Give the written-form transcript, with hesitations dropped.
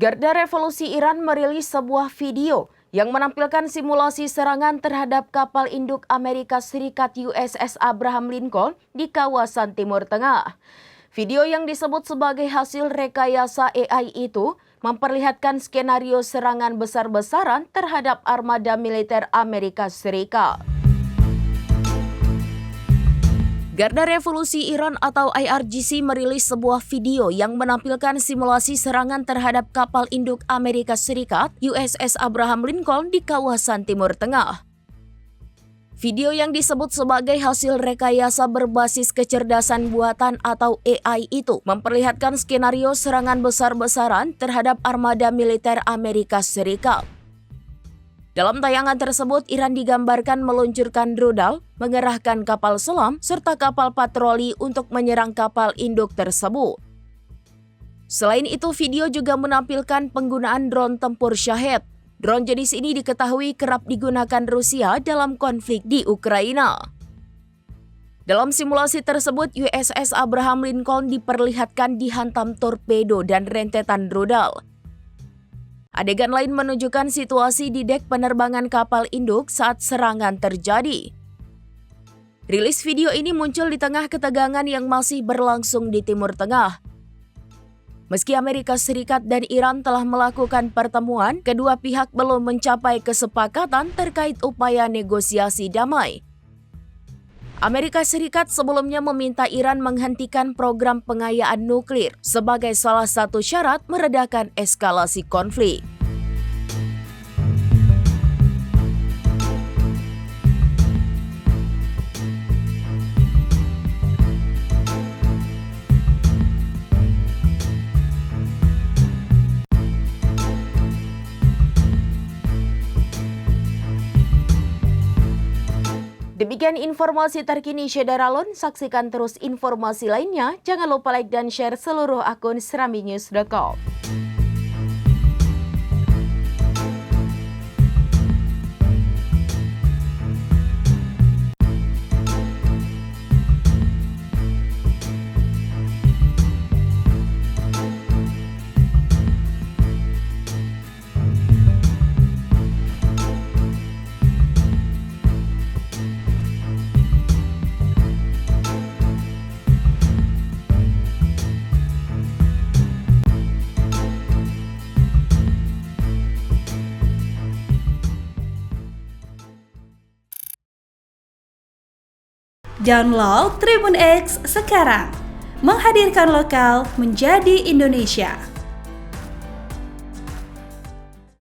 Garda Revolusi Iran merilis sebuah video yang menampilkan simulasi serangan terhadap kapal induk Amerika Serikat USS Abraham Lincoln di kawasan Timur Tengah. Video yang disebut sebagai hasil rekayasa AI itu memperlihatkan skenario serangan besar-besaran terhadap armada militer Amerika Serikat. Garda Revolusi Iran atau IRGC merilis sebuah video yang menampilkan simulasi serangan terhadap kapal induk Amerika Serikat USS Abraham Lincoln di kawasan Timur Tengah. Video yang disebut sebagai hasil rekayasa berbasis kecerdasan buatan atau AI itu memperlihatkan skenario serangan besar-besaran terhadap armada militer Amerika Serikat. Dalam tayangan tersebut, Iran digambarkan meluncurkan rudal, mengerahkan kapal selam, serta kapal patroli untuk menyerang kapal induk tersebut. Selain itu, video juga menampilkan penggunaan drone tempur Shahed. Drone jenis ini diketahui kerap digunakan Rusia dalam konflik di Ukraina. Dalam simulasi tersebut, USS Abraham Lincoln diperlihatkan dihantam torpedo dan rentetan rudal. Adegan lain menunjukkan situasi di dek penerbangan kapal induk saat serangan terjadi. Rilis video ini muncul di tengah ketegangan yang masih berlangsung di Timur Tengah. Meski Amerika Serikat dan Iran telah melakukan pertemuan, kedua pihak belum mencapai kesepakatan terkait upaya negosiasi damai. Amerika Serikat sebelumnya meminta Iran menghentikan program pengayaan nuklir sebagai salah satu syarat meredakan eskalasi konflik. Demikian informasi terkini Syederalun, saksikan terus informasi lainnya. Jangan lupa like dan share seluruh akun serambinews.com. Download Tribun X sekarang, menghadirkan lokal menjadi Indonesia.